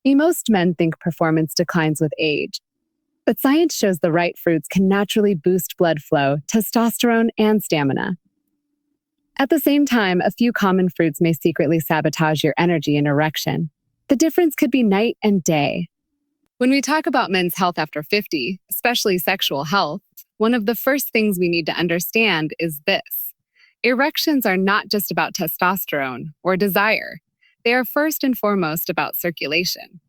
Most men think performance declines with age, but science shows the right fruits can naturally boost blood flow, testosterone, and stamina. At the same time, a few common fruits may secretly sabotage your energy and erection. The difference could be night and day. When we talk about men's health after 50, especially sexual health, one of the first things we need to understand is this. Erections are not just about testosterone or desire. They are first and foremost about circulation.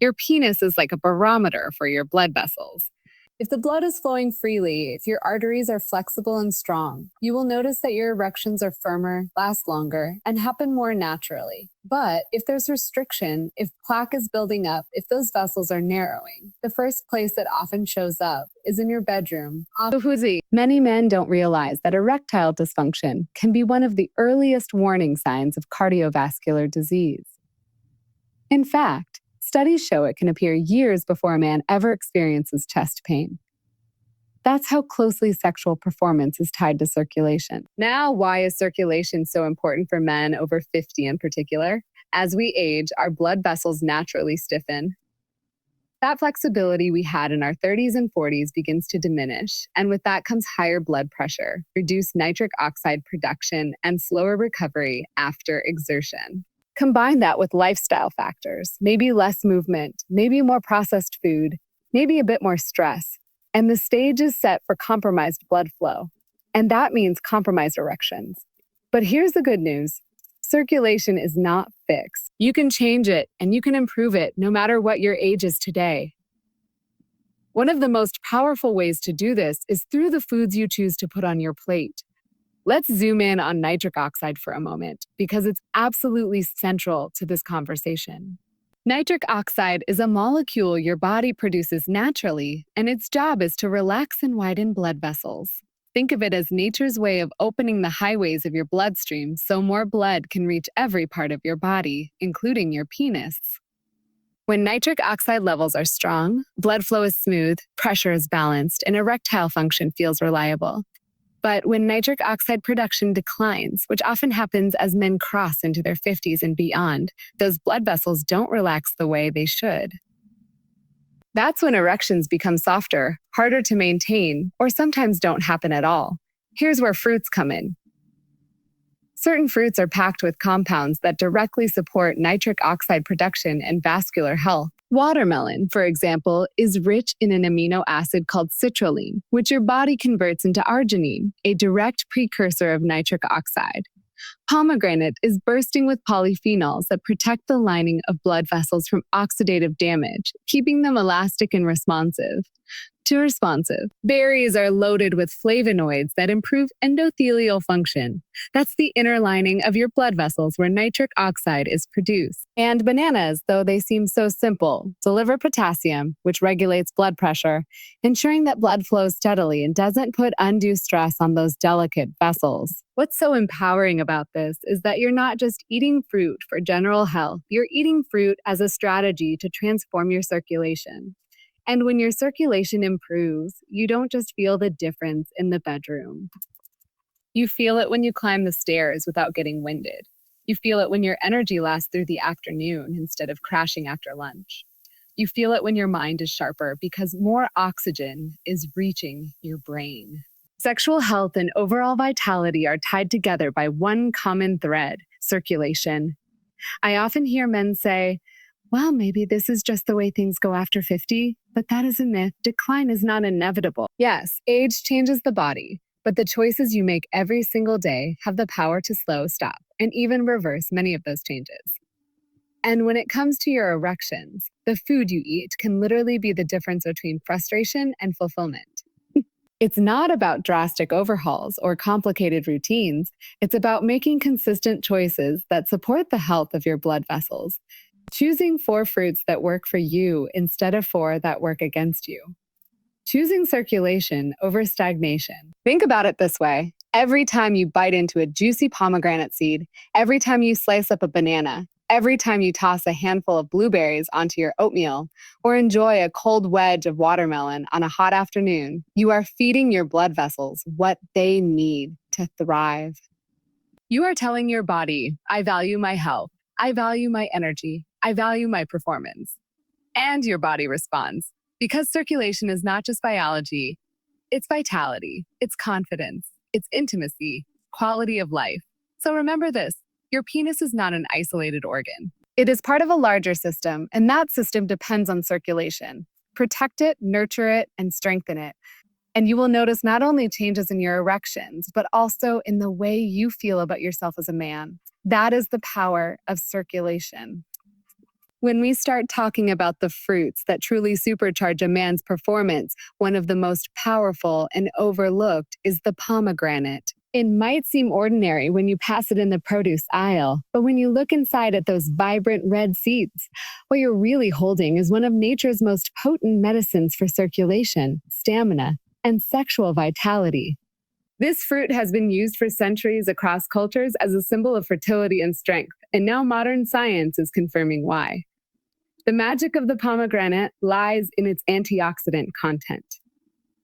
Your penis is like a barometer for your blood vessels. If the blood is flowing freely, if your arteries are flexible and strong, you will notice that your erections are firmer, last longer, and happen more naturally. But if there's restriction, if plaque is building up, if those vessels are narrowing, the first place that often shows up is in your bedroom. Many men don't realize that erectile dysfunction can be one of the earliest warning signs of cardiovascular disease. In fact, studies show it can appear years before a man ever experiences chest pain. That's how closely sexual performance is tied to circulation. Now, why is circulation so important for men over 50 in particular? As we age, our blood vessels naturally stiffen. That flexibility we had in our 30s and 40s begins to diminish, and with that comes higher blood pressure, reduced nitric oxide production, and slower recovery after exertion. Combine that with lifestyle factors, maybe less movement, maybe more processed food, maybe a bit more stress, and the stage is set for compromised blood flow. And that means compromised erections. But here's the good news. Circulation is not fixed. You can change it and you can improve it no matter what your age is today. One of the most powerful ways to do this is through the foods you choose to put on your plate. Let's zoom in on nitric oxide for a moment, because it's absolutely central to this conversation. Nitric oxide is a molecule your body produces naturally, and its job is to relax and widen blood vessels. Think of it as nature's way of opening the highways of your bloodstream so more blood can reach every part of your body, including your penis. When nitric oxide levels are strong, blood flow is smooth, pressure is balanced, and erectile function feels reliable. But when nitric oxide production declines, which often happens as men cross into their 50s and beyond, those blood vessels don't relax the way they should. That's when erections become softer, harder to maintain, or sometimes don't happen at all. Here's where fruits come in. Certain fruits are packed with compounds that directly support nitric oxide production and vascular health. Watermelon, for example, is rich in an amino acid called citrulline, which your body converts into arginine, a direct precursor of nitric oxide. Pomegranate is bursting with polyphenols that protect the lining of blood vessels from oxidative damage, keeping them elastic and responsive. Too responsive. Berries are loaded with flavonoids that improve endothelial function. That's the inner lining of your blood vessels where nitric oxide is produced. And bananas, though they seem so simple, deliver potassium, which regulates blood pressure, ensuring that blood flows steadily and doesn't put undue stress on those delicate vessels. What's so empowering about this is that you're not just eating fruit for general health, you're eating fruit as a strategy to transform your circulation. And when your circulation improves, you don't just feel the difference in the bedroom. You feel it when you climb the stairs without getting winded. You feel it when your energy lasts through the afternoon instead of crashing after lunch. You feel it when your mind is sharper because more oxygen is reaching your brain. Sexual health and overall vitality are tied together by one common thread: circulation. I often hear men say, well, maybe this is just the way things go after 50, but that is a myth. Decline is not inevitable. Yes, age changes the body, but the choices you make every single day have the power to slow, stop, and even reverse many of those changes. And when it comes to your erections, the food you eat can literally be the difference between frustration and fulfillment. It's not about drastic overhauls or complicated routines. It's about making consistent choices that support the health of your blood vessels. Choosing 4 fruits that work for you instead of 4 that work against you. Choosing circulation over stagnation. Think about it this way. Every time you bite into a juicy pomegranate seed, every time you slice up a banana, every time you toss a handful of blueberries onto your oatmeal, or enjoy a cold wedge of watermelon on a hot afternoon, you are feeding your blood vessels what they need to thrive. You are telling your body, I value my health. I value my energy. I value my performance. And your body responds. Because circulation is not just biology, it's vitality, it's confidence, it's intimacy, quality of life. So remember this, your penis is not an isolated organ. It is part of a larger system, and that system depends on circulation. Protect it, nurture it, and strengthen it. And you will notice not only changes in your erections, but also in the way you feel about yourself as a man. That is the power of circulation. When we start talking about the fruits that truly supercharge a man's performance, one of the most powerful and overlooked is the pomegranate. It might seem ordinary when you pass it in the produce aisle, but when you look inside at those vibrant red seeds, what you're really holding is one of nature's most potent medicines for circulation, stamina, and sexual vitality. This fruit has been used for centuries across cultures as a symbol of fertility and strength, and now modern science is confirming why. The magic of the pomegranate lies in its antioxidant content.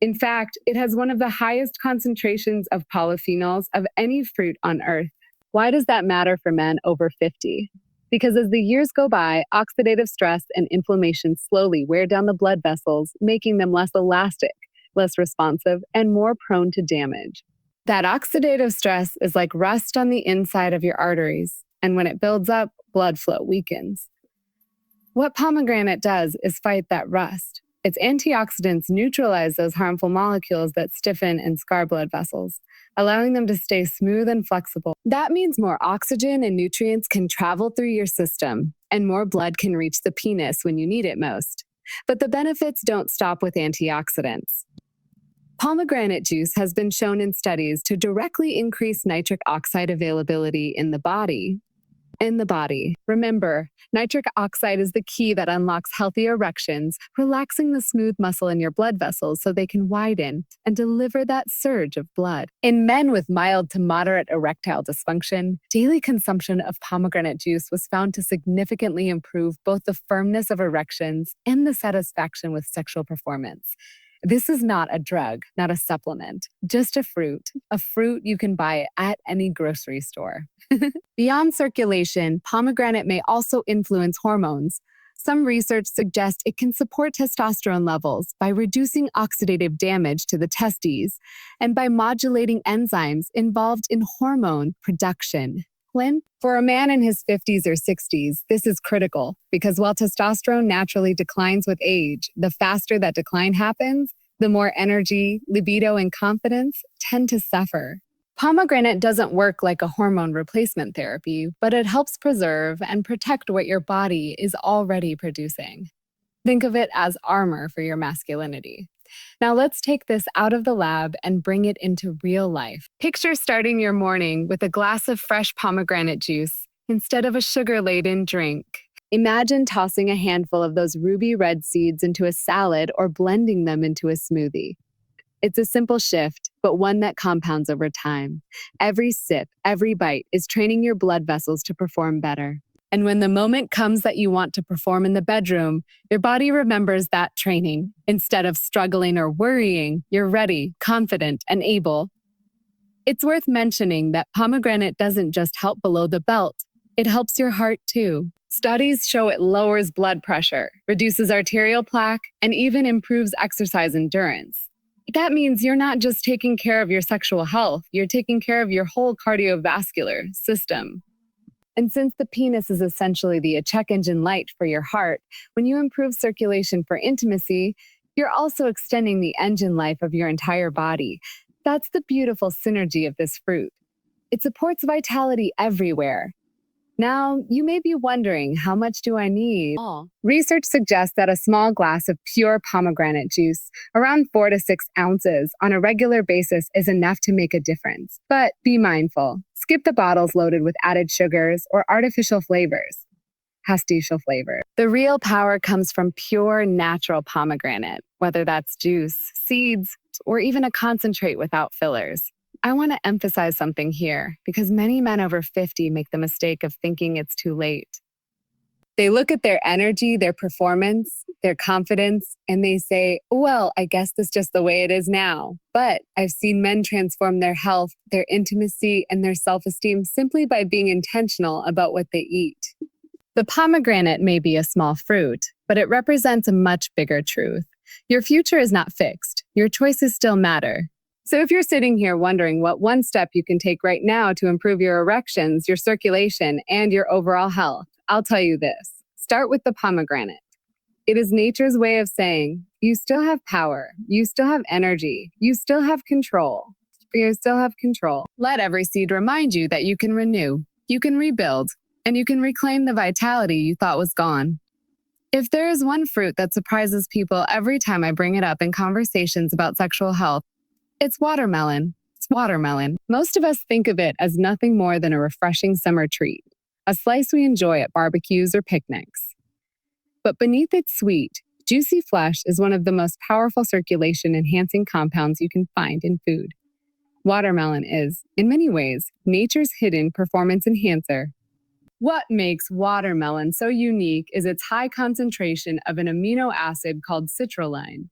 In fact, it has one of the highest concentrations of polyphenols of any fruit on earth. Why does that matter for men over 50? Because as the years go by, oxidative stress and inflammation slowly wear down the blood vessels, making them less elastic, less responsive, and more prone to damage. That oxidative stress is like rust on the inside of your arteries, and when it builds up, blood flow weakens. What pomegranate does is fight that rust. Its antioxidants neutralize those harmful molecules that stiffen and scar blood vessels, allowing them to stay smooth and flexible. That means more oxygen and nutrients can travel through your system, and more blood can reach the penis when you need it most. But the benefits don't stop with antioxidants. Pomegranate juice has been shown in studies to directly increase nitric oxide availability in the body. Remember, nitric oxide is the key that unlocks healthy erections, relaxing the smooth muscle in your blood vessels so they can widen and deliver that surge of blood. In men with mild to moderate erectile dysfunction, daily consumption of pomegranate juice was found to significantly improve both the firmness of erections and the satisfaction with sexual performance. This is not a drug, not a supplement, just a fruit you can buy at any grocery store. Beyond circulation, pomegranate may also influence hormones. Some research suggests it can support testosterone levels by reducing oxidative damage to the testes and by modulating enzymes involved in hormone production. For a man in his 50s or 60s, this is critical because while testosterone naturally declines with age, the faster that decline happens, the more energy, libido, and confidence tend to suffer. Pomegranate doesn't work like a hormone replacement therapy, but it helps preserve and protect what your body is already producing. Think of it as armor for your masculinity. Now let's take this out of the lab and bring it into real life. Picture starting your morning with a glass of fresh pomegranate juice instead of a sugar-laden drink. Imagine tossing a handful of those ruby red seeds into a salad or blending them into a smoothie. It's a simple shift, but one that compounds over time. Every sip, every bite is training your blood vessels to perform better. And when the moment comes that you want to perform in the bedroom, your body remembers that training. Instead of struggling or worrying, you're ready, confident, and able. It's worth mentioning that pomegranate doesn't just help below the belt. It helps your heart too. Studies show it lowers blood pressure, reduces arterial plaque, and even improves exercise endurance. That means you're not just taking care of your sexual health, you're taking care of your whole cardiovascular system. And since the penis is essentially the check engine light for your heart, when you improve circulation for intimacy, you're also extending the engine life of your entire body. That's the beautiful synergy of this fruit. It supports vitality everywhere. Now, you may be wondering, how much do I need? Research suggests that a small glass of pure pomegranate juice, around 4 to 6 ounces, on a regular basis is enough to make a difference. But be mindful. Skip the bottles loaded with added sugars or artificial flavors. Pastiche flavor. The real power comes from pure, natural pomegranate, whether that's juice, seeds, or even a concentrate without fillers. I want to emphasize something here because many men over 50 make the mistake of thinking it's too late. They look at their energy, their performance, their confidence, and they say, well, I guess that's just the way it is now. But I've seen men transform their health, their intimacy, and their self-esteem simply by being intentional about what they eat. The pomegranate may be a small fruit, but it represents a much bigger truth. Your future is not fixed. Your choices still matter. So if you're sitting here wondering what one step you can take right now to improve your erections, your circulation, and your overall health, I'll tell you this. Start with the pomegranate. It is nature's way of saying, you still have power, you still have energy, you still have control. You still have control. Let every seed remind you that you can renew, you can rebuild, and you can reclaim the vitality you thought was gone. If there is one fruit that surprises people every time I bring it up in conversations about sexual health, it's watermelon. It's watermelon. Most of us think of it as nothing more than a refreshing summer treat, a slice we enjoy at barbecues or picnics. But beneath its sweet, juicy flesh is one of the most powerful circulation-enhancing compounds you can find in food. Watermelon is, in many ways, nature's hidden performance enhancer. What makes watermelon so unique is its high concentration of an amino acid called citrulline.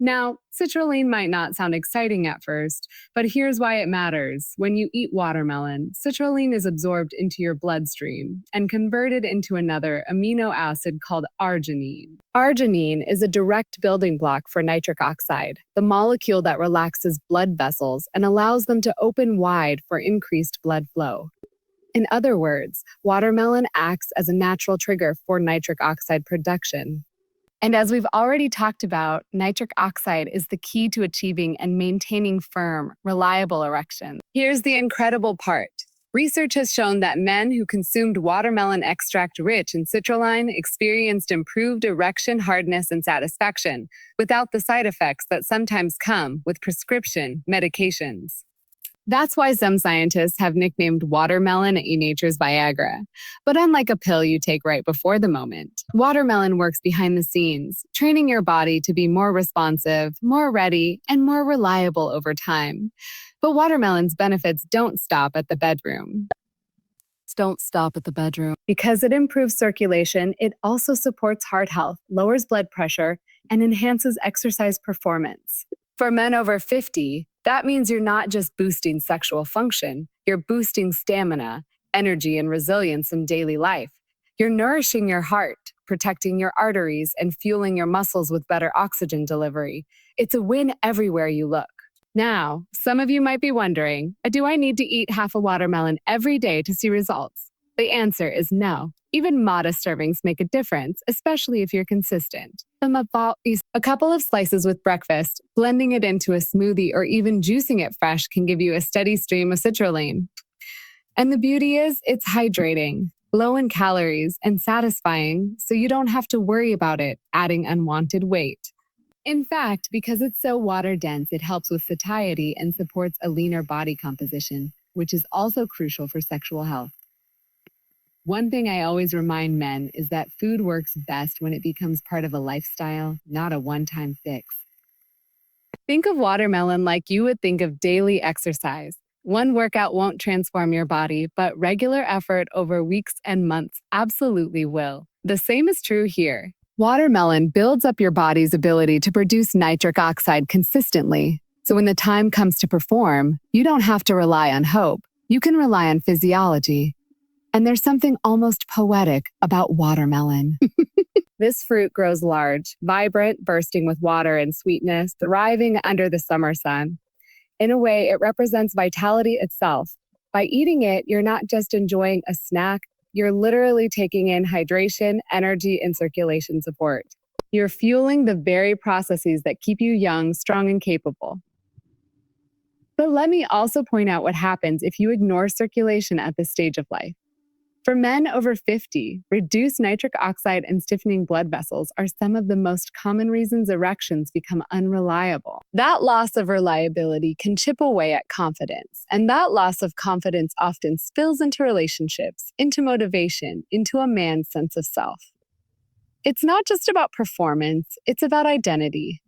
Now, citrulline might not sound exciting at first, but here's why it matters. When you eat watermelon, citrulline is absorbed into your bloodstream and converted into another amino acid called arginine. Arginine is a direct building block for nitric oxide, the molecule that relaxes blood vessels and allows them to open wide for increased blood flow. In other words, watermelon acts as a natural trigger for nitric oxide production. And as we've already talked about, nitric oxide is the key to achieving and maintaining firm, reliable erections. Here's the incredible part. Research has shown that men who consumed watermelon extract rich in citrulline experienced improved erection hardness and satisfaction without the side effects that sometimes come with prescription medications. That's why some scientists have nicknamed watermelon nature's Viagra. But unlike a pill you take right before the moment, watermelon works behind the scenes, training your body to be more responsive, more ready, and more reliable over time. But watermelon's benefits don't stop at the bedroom. Because it improves circulation, it also supports heart health, lowers blood pressure, and enhances exercise performance. For men over 50, that means you're not just boosting sexual function, you're boosting stamina, energy, and resilience in daily life. You're nourishing your heart, protecting your arteries, and fueling your muscles with better oxygen delivery. It's a win everywhere you look. Now, some of you might be wondering, do I need to eat half a watermelon every day to see results? The answer is no. Even modest servings make a difference, especially if you're consistent. A couple of slices with breakfast, blending it into a smoothie, or even juicing it fresh can give you a steady stream of citrulline. And the beauty is, it's hydrating, low in calories, and satisfying, so you don't have to worry about it adding unwanted weight. In fact, because it's so water-dense, it helps with satiety and supports a leaner body composition, which is also crucial for sexual health. One thing I always remind men is that food works best when it becomes part of a lifestyle, not a one-time fix. Think of watermelon like you would think of daily exercise. One workout won't transform your body, but regular effort over weeks and months absolutely will. The same is true here. Watermelon builds up your body's ability to produce nitric oxide consistently. So when the time comes to perform, you don't have to rely on hope. You can rely on physiology. And there's something almost poetic about watermelon. This fruit grows large, vibrant, bursting with water and sweetness, thriving under the summer sun. In a way, it represents vitality itself. By eating it, you're not just enjoying a snack, you're literally taking in hydration, energy, and circulation support. You're fueling the very processes that keep you young, strong, and capable. But let me also point out what happens if you ignore circulation at this stage of life. For men over 50, reduced nitric oxide and stiffening blood vessels are some of the most common reasons erections become unreliable. That loss of reliability can chip away at confidence, and that loss of confidence often spills into relationships, into motivation, into a man's sense of self. It's not just about performance, it's about identity.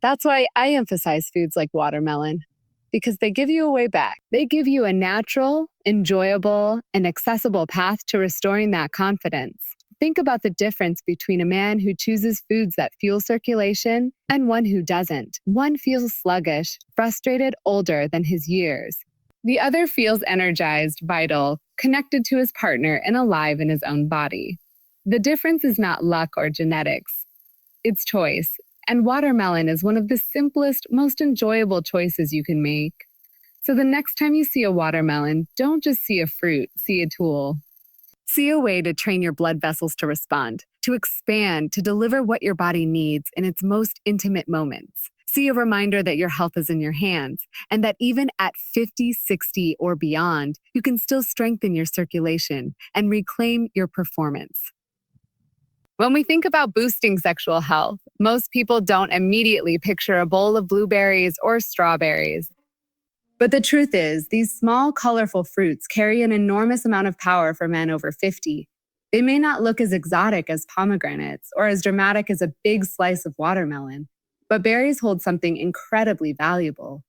That's why I emphasize foods like watermelon, because they give you a way back. They give you a natural, enjoyable, and accessible path to restoring that confidence. Think about the difference between a man who chooses foods that fuel circulation and one who doesn't. One feels sluggish, frustrated, older than his years. The other feels energized, vital, connected to his partner and alive in his own body. The difference is not luck or genetics, it's choice. And watermelon is one of the simplest, most enjoyable choices you can make. So the next time you see a watermelon, don't just see a fruit, see a tool. See a way to train your blood vessels to respond, to expand, to deliver what your body needs in its most intimate moments. See a reminder that your health is in your hands, and that even at 50, 60, or beyond, you can still strengthen your circulation and reclaim your performance. When we think about boosting sexual health, most people don't immediately picture a bowl of blueberries or strawberries. But the truth is, these small, colorful fruits carry an enormous amount of power for men over 50. They may not look as exotic as pomegranates or as dramatic as a big slice of watermelon, but berries hold something incredibly valuable: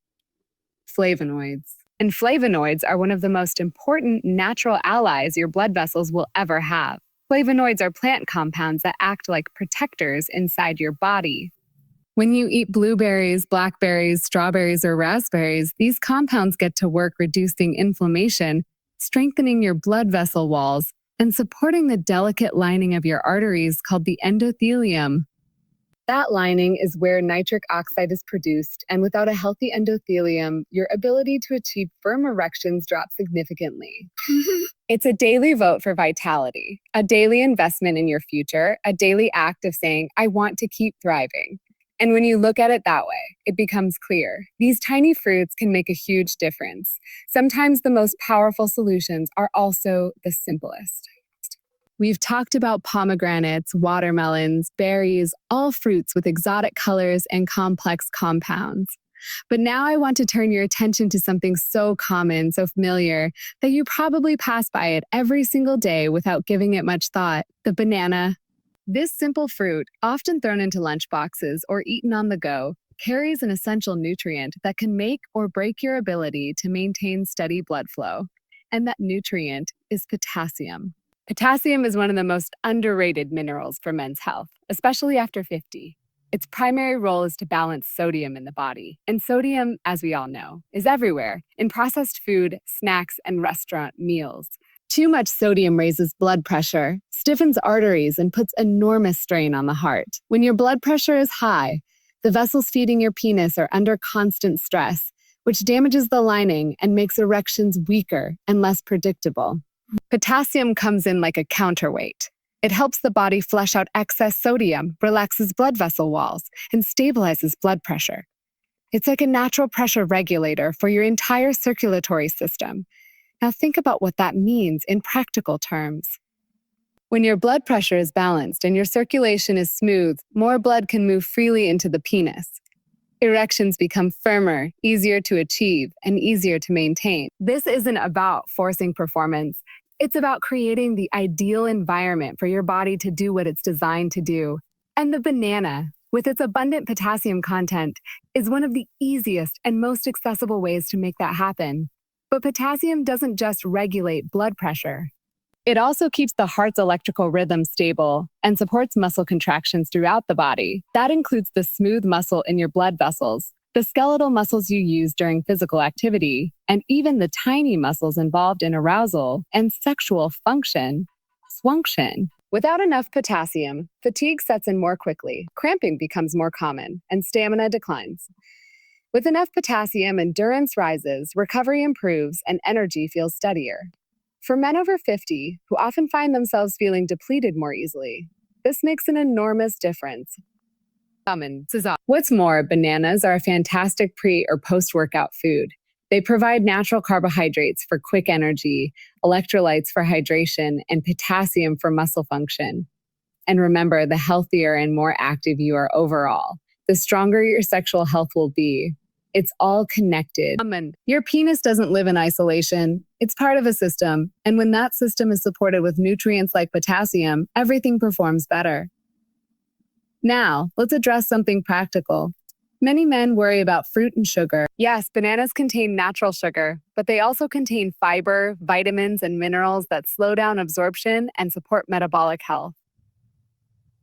flavonoids. And flavonoids are one of the most important natural allies your blood vessels will ever have. Flavonoids are plant compounds that act like protectors inside your body. When you eat blueberries, blackberries, strawberries, or raspberries, these compounds get to work reducing inflammation, strengthening your blood vessel walls, and supporting the delicate lining of your arteries called the endothelium. That lining is where nitric oxide is produced, and without a healthy endothelium, your ability to achieve firm erections drops significantly. It's a daily vote for vitality, a daily investment in your future, a daily act of saying, I want to keep thriving. And when you look at it that way, it becomes clear. These tiny fruits can make a huge difference. Sometimes the most powerful solutions are also the simplest. We've talked about pomegranates, watermelons, berries, all fruits with exotic colors and complex compounds. But now I want to turn your attention to something so common, so familiar, that you probably pass by it every single day without giving it much thought: the banana. This simple fruit, often thrown into lunchboxes or eaten on the go, carries an essential nutrient that can make or break your ability to maintain steady blood flow. And that nutrient is potassium. Potassium is one of the most underrated minerals for men's health, especially after 50. Its primary role is to balance sodium in the body. And sodium, as we all know, is everywhere, in processed food, snacks, and restaurant meals. Too much sodium raises blood pressure, stiffens arteries, and puts enormous strain on the heart. When your blood pressure is high, the vessels feeding your penis are under constant stress, which damages the lining and makes erections weaker and less predictable. Potassium comes in like a counterweight. It helps the body flush out excess sodium, relaxes blood vessel walls, and stabilizes blood pressure. It's like a natural pressure regulator for your entire circulatory system. Now think about what that means in practical terms. When your blood pressure is balanced and your circulation is smooth, more blood can move freely into the penis. Erections become firmer, easier to achieve, and easier to maintain. This isn't about forcing performance. It's about creating the ideal environment for your body to do what it's designed to do. And the banana, with its abundant potassium content, is one of the easiest and most accessible ways to make that happen. But potassium doesn't just regulate blood pressure. It also keeps the heart's electrical rhythm stable and supports muscle contractions throughout the body. That includes the smooth muscle in your blood vessels, the skeletal muscles you use during physical activity, and even the tiny muscles involved in arousal and sexual function. Swunction. Without enough potassium, fatigue sets in more quickly, cramping becomes more common, and stamina declines. With enough potassium, endurance rises, recovery improves, and energy feels steadier. For men over 50, who often find themselves feeling depleted more easily, this makes an enormous difference. What's more, bananas are a fantastic pre- or post-workout food. They provide natural carbohydrates for quick energy, electrolytes for hydration, and potassium for muscle function. And remember, the healthier and more active you are overall, the stronger your sexual health will be. It's all connected. Your penis doesn't live in isolation. It's part of a system. And when that system is supported with nutrients like potassium, everything performs better. Now, let's address something practical. Many men worry about fruit and sugar. Yes, bananas contain natural sugar, but they also contain fiber, vitamins, and minerals that slow down absorption and support metabolic health.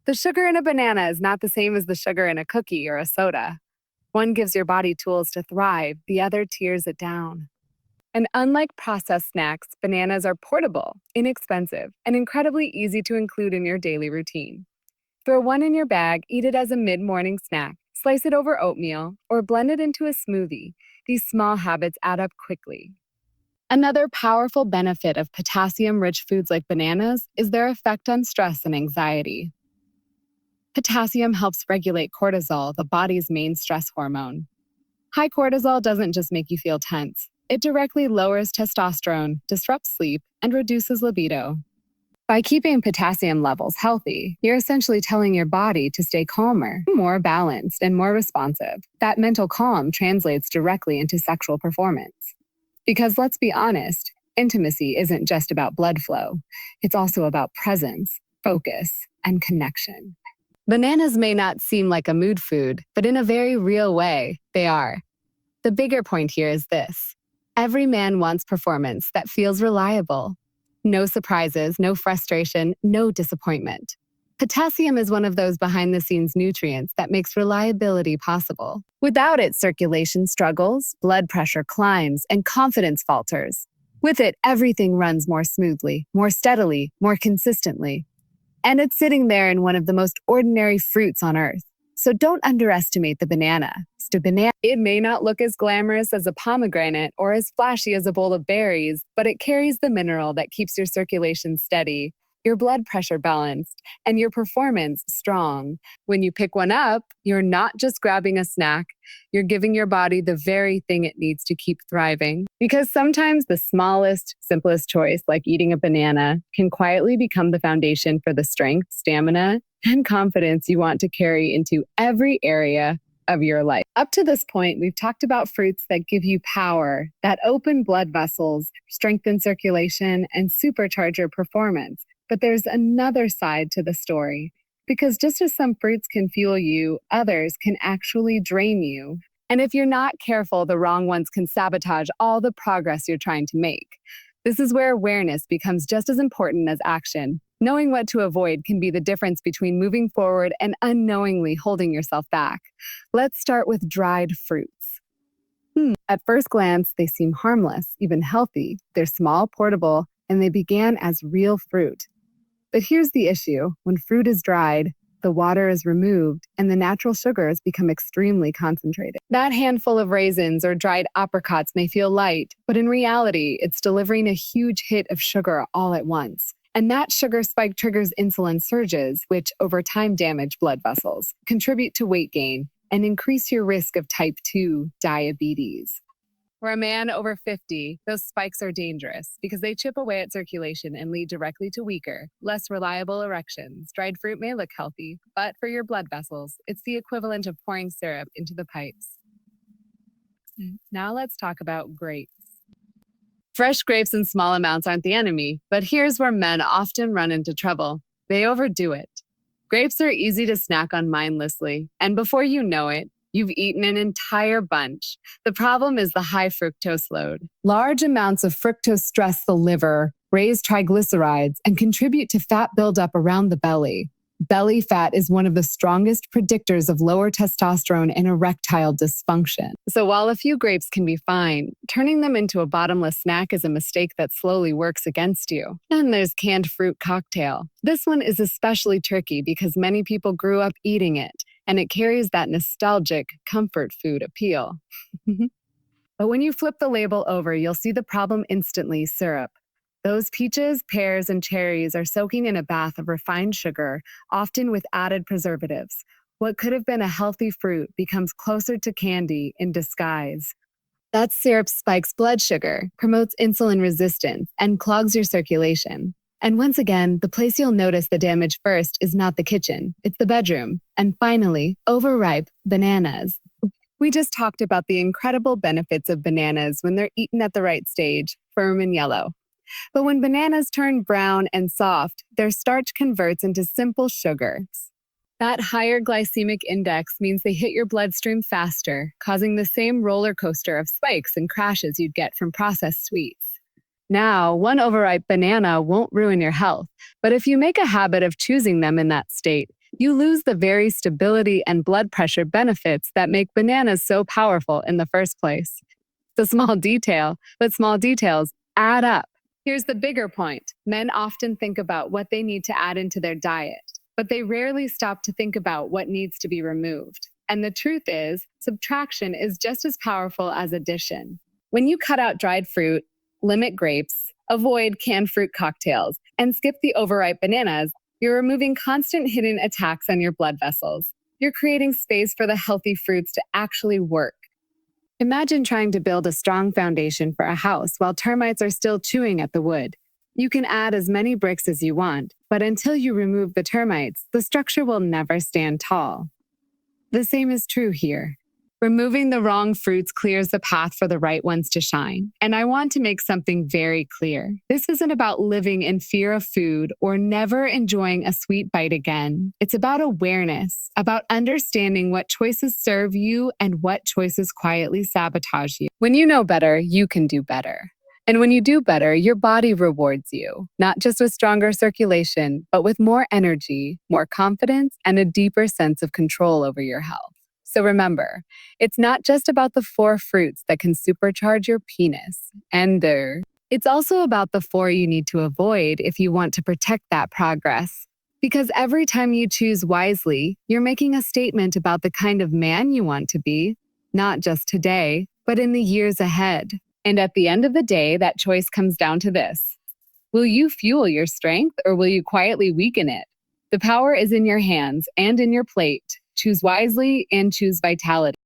The sugar in a banana is not the same as the sugar in a cookie or a soda. One gives your body tools to thrive, the other tears it down. And unlike processed snacks, bananas are portable, inexpensive, and incredibly easy to include in your daily routine. Throw one in your bag, eat it as a mid-morning snack, slice it over oatmeal, or blend it into a smoothie. These small habits add up quickly. Another powerful benefit of potassium-rich foods like bananas is their effect on stress and anxiety. Potassium helps regulate cortisol, the body's main stress hormone. High cortisol doesn't just make you feel tense. It directly lowers testosterone, disrupts sleep, and reduces libido. By keeping potassium levels healthy, you're essentially telling your body to stay calmer, more balanced, and more responsive. That mental calm translates directly into sexual performance. Because let's be honest, intimacy isn't just about blood flow. It's also about presence, focus, and connection. Bananas may not seem like a mood food, but in a very real way, they are. The bigger point here is this. Every man wants performance that feels reliable. No surprises, no frustration, no disappointment. Potassium is one of those behind-the-scenes nutrients that makes reliability possible. Without it, circulation struggles, blood pressure climbs, and confidence falters. With it, everything runs more smoothly, more steadily, more consistently. And it's sitting there in one of the most ordinary fruits on earth. So don't underestimate the banana. It may not look as glamorous as a pomegranate or as flashy as a bowl of berries, but it carries the mineral that keeps your circulation steady, your blood pressure balanced, and your performance strong. When you pick one up, you're not just grabbing a snack, you're giving your body the very thing it needs to keep thriving. Because sometimes the smallest, simplest choice, like eating a banana, can quietly become the foundation for the strength, stamina, and confidence you want to carry into every area of your life. Up to this point, we've talked about fruits that give you power, that open blood vessels, strengthen circulation, and supercharge your performance. But there's another side to the story, because just as some fruits can fuel you, others can actually drain you. And if you're not careful, the wrong ones can sabotage all the progress you're trying to make. This is where awareness becomes just as important as action. Knowing what to avoid can be the difference between moving forward and unknowingly holding yourself back. Let's start with dried fruits. At first glance, they seem harmless, even healthy. They're small, portable, and they began as real fruit. But here's the issue. When fruit is dried, the water is removed, and the natural sugars become extremely concentrated. That handful of raisins or dried apricots may feel light, but in reality, it's delivering a huge hit of sugar all at once. And that sugar spike triggers insulin surges, which over time damage blood vessels, contribute to weight gain, and increase your risk of type 2 diabetes. For a man over 50, those spikes are dangerous because they chip away at circulation and lead directly to weaker, less reliable erections. Dried fruit may look healthy, but for your blood vessels, it's the equivalent of pouring syrup into the pipes. Now let's talk about grapes. Fresh grapes in small amounts aren't the enemy, but here's where men often run into trouble. They overdo it. Grapes are easy to snack on mindlessly, and before you know it, you've eaten an entire bunch. The problem is the high fructose load. Large amounts of fructose stress the liver, raise triglycerides, and contribute to fat buildup around the belly. Belly fat is one of the strongest predictors of lower testosterone and erectile dysfunction. So while a few grapes can be fine, turning them into a bottomless snack is a mistake that slowly works against you. And there's canned fruit cocktail. This one is especially tricky because many people grew up eating it, and it carries that nostalgic comfort food appeal. But when you flip the label over, you'll see the problem instantly: syrup. Those peaches, pears, and cherries are soaking in a bath of refined sugar, often with added preservatives. What could have been a healthy fruit becomes closer to candy in disguise. That syrup spikes blood sugar, promotes insulin resistance, and clogs your circulation. And once again, the place you'll notice the damage first is not the kitchen, it's the bedroom. And finally, overripe bananas. We just talked about the incredible benefits of bananas when they're eaten at the right stage, firm and yellow. But when bananas turn brown and soft, their starch converts into simple sugars. That higher glycemic index means they hit your bloodstream faster, causing the same roller coaster of spikes and crashes you'd get from processed sweets. Now, one overripe banana won't ruin your health, but if you make a habit of choosing them in that state, you lose the very stability and blood pressure benefits that make bananas so powerful in the first place. It's a small detail, but small details add up. Here's the bigger point. Men often think about what they need to add into their diet, but they rarely stop to think about what needs to be removed. And the truth is, subtraction is just as powerful as addition. When you cut out dried fruit, limit grapes, avoid canned fruit cocktails, and skip the overripe bananas, you're removing constant hidden attacks on your blood vessels. You're creating space for the healthy fruits to actually work. Imagine trying to build a strong foundation for a house while termites are still chewing at the wood. You can add as many bricks as you want, but until you remove the termites, the structure will never stand tall. The same is true here. Removing the wrong fruits clears the path for the right ones to shine. And I want to make something very clear. This isn't about living in fear of food or never enjoying a sweet bite again. It's about awareness, about understanding what choices serve you and what choices quietly sabotage you. When you know better, you can do better. And when you do better, your body rewards you, not just with stronger circulation, but with more energy, more confidence, and a deeper sense of control over your health. So remember, it's not just about the 4 fruits that can supercharge your penis. It's also about the 4 you need to avoid if you want to protect that progress. Because every time you choose wisely, you're making a statement about the kind of man you want to be, not just today, but in the years ahead. And at the end of the day, that choice comes down to this. Will you fuel your strength or will you quietly weaken it? The power is in your hands and in your plate. Choose wisely and choose vitality.